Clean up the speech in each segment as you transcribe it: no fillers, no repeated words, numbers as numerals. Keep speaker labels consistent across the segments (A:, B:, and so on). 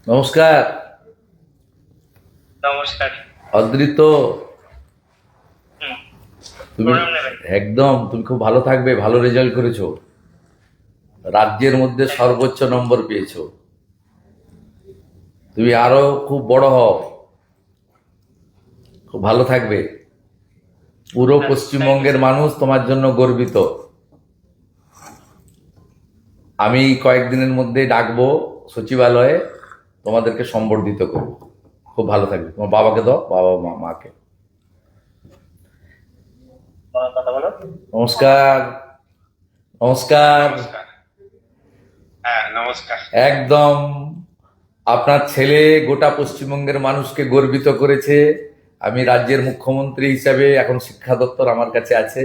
A: নমস্কার।
B: নমস্কার।
A: অদ্রিত,
B: হুম,
A: তুমি
B: প্রণাম নেবেন।
A: একদম তুমি খুব ভালো থাকবে। ভালো রেজাল্ট করেছো, রাজ্যের মধ্যে
B: থ্যাংক ইউ।
A: সর্বোচ্চ নম্বর পেয়েছো। তুমি আরো খুব বড় হও, খুব ভালো থাকবে। পুরো
B: থ্যাংক ইউ
A: পশ্চিমবঙ্গের
B: স্যার।
A: মানুষ তোমার জন্য গর্বিত। আমি কয়েকদিনের মধ্যে ডাকবো সচিবালয়ে, তোমাদেরকে সম্বর্ধিত করবো। খুব ভালো থাকবে। তোমার বাবাকে দাও, বাবা মা মাকে।
B: কথা বলো।
A: নমস্কার। নমস্কার।
B: নমস্কার। হ্যাঁ, নমস্কার।
A: একদম আপনার ছেলে গোটা পশ্চিমবঙ্গের মানুষকে গর্বিত করেছে। আমি রাজ্যের মুখ্যমন্ত্রী হিসাবে, এখন শিক্ষা দপ্তর আমার কাছে আছে,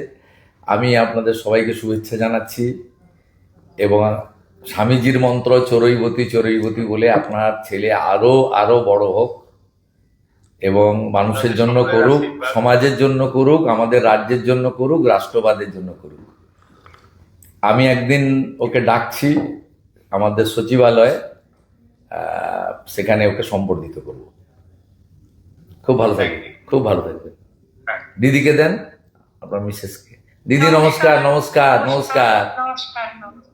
A: আমি আপনাদের সবাইকে শুভেচ্ছা জানাচ্ছি। এবং স্বামীজির মন্ত্র চরৈবতী চরৈবতী বলে আপনার ছেলে আরো আরো বড় হোক এবং মানুষের
B: আপনাদের
A: জন্য
B: সকলের
A: করুক,
B: আশীর্বাদ।
A: সমাজের জন্য করুক, আমাদের রাজ্যের জন্য করুক, রাষ্ট্রবাদের জন্য করুক। আমি একদিন ওকে ডাকছি আমাদের সচিবালয়ে, সেখানে ওকে সম্বর্ধিত করব। খুব ভালো
B: থ্যাংক
A: থাকবে,
B: ইউ।
A: খুব ভালো থাকবে।
B: হ্যাঁ।
A: দিদিকে দেন, আপনার মিসেসকে। দিদি নমস্কার। নমস্কার। নমস্কার।
C: নমস্কার।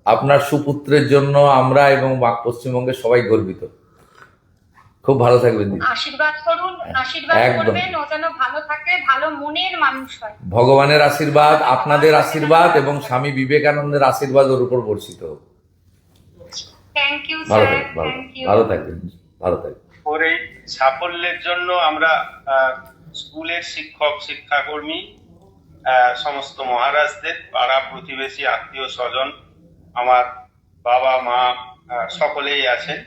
A: আপনার সুপুত্রের জন্য আমরা এবং পশ্চিমবঙ্গের সবাই গর্বিত। খুব ভালো থাকবেন দিদি।
C: আশীর্বাদ করুন, আশীর্বাদ
A: একদম।
C: করবেন, ও যেন ভালো থাকে, ভালো মনের মানুষ হয়।
A: ভগবানের আশীর্বাদ, আপনাদের আশীর্বাদ এবং স্বামী বিবেকানন্দের আশীর্বাদ ওর উপর বর্ষিত হোক।
C: থ্যাংক ইউ
A: ভালো
C: স্যার,
A: থাকবেন, ভালো
C: থ্যাংক ইউ।
A: ভালো থাকবেন, ভালো থাকবেন।
B: ওর এই সাফল্যের জন্য আমরা স্কুলের শিক্ষক শিক্ষাকর্মী, সমস্ত মহারাজদের, পাড়া প্রতিবেশী, আত্মীয় স্বজন, আমার বাবা মা সকলেই আছেন।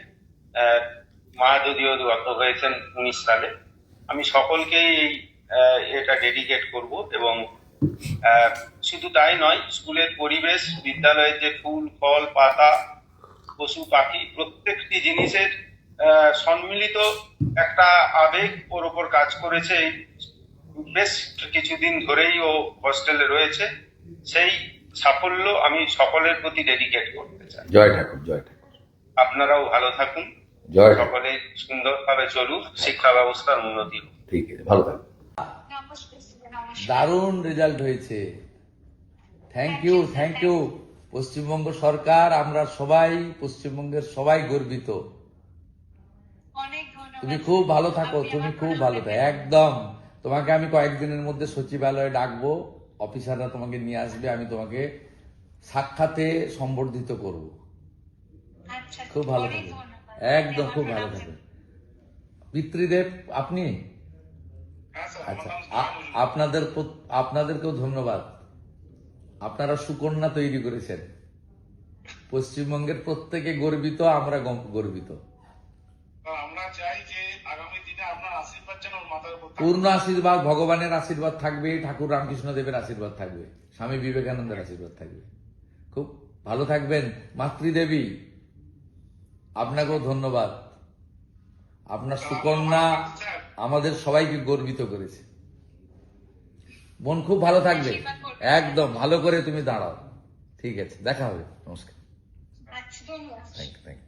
B: আহ, মা যদিও গত হয়েছেন 19 সালে। আমি সকলকেই এটা ডেডিকেট করব। এবং আহ, শুধু তাই নয়, স্কুলের পরিবেশ, বিদ্যালয়ের যে ফুল ফল পাতা, পশু পাখি, প্রত্যেকটি জিনিসের সম্মিলিত একটা আবেগ ওর ওপর কাজ করেছে। এই বেশ কিছুদিন ধরেই ও হস্টেলে রয়েছে। সেই সাফল্য আমি সকলের প্রতি ডেডিকেট করতে চাই।
A: জয় ঠাকুর, জয় ঠাকুর।
B: আপনারাও ভালো থাকুন,
A: জয় ঠাকুর।
B: সকলে সুন্দরভাবে চলুক, শিক্ষা ব্যবস্থার উন্নতি হোক।
A: ঠিক আছে, ভালো থাকবেন।
C: নমস্কার, নমস্কার।
A: দারুণ রেজাল্ট হয়েছে। Thank you, thank you. Paschimbanga সরকার, আমরা সবাই, পশ্চিমবঙ্গের সবাই গর্বিত।
C: অনেক ধন্যবাদ।
A: তুমি খুব ভালো থাকো, তুমি খুব ভালো থাকো। একদম। তোমাকে আমি কয়েকদিনের মধ্যে সচিবালয়ে ডাকবো, অফিসাররা তোমাকে নিয়ে আসবে, আমি তোমাকে সাক্ষাতে সম্বর্ধিত করব।
C: আচ্ছা,
A: খুব ভালো
C: অনেক
A: থাকবে,
C: ধন্যবাদ।
A: একদম খুব ভালো থাকবে। পিতৃদেব আপনি? আচ্ছা, আপনাদেরকেও ধন্যবাদ। আপনারা সুকন্যা তৈরি করেছেন। পশ্চিমবঙ্গের প্রত্যেকে গর্বিত, আমরা গর্বিত।
D: আমরা চাই যে আগামী দিনে আপনার আশীর্বাদ যেন ওর মাথার উপর থাকে।
A: পূর্ণ আশীর্বাদ, ভগবানের আশীর্বাদ থাকবে, ঠাকুর রামকৃষ্ণ দেবের আশীর্বাদ থাকবে, স্বামী বিবেকানন্দের আশীর্বাদ থাকবে। খুব ভালো থাকবেন। মাতৃদেবী, আপনাকেও ধন্যবাদ। আপনার সুকন্যা আমাদের সবাইকে গর্বিত করেছে। মন খুব ভালো থাকবে, একদম ভালো করে তুমি দাঁড়াও। ঠিক আছে, দেখা হবে। নমস্কার।
C: আচ্ছা, ধন্যবাদ।
A: Thank you, thank you.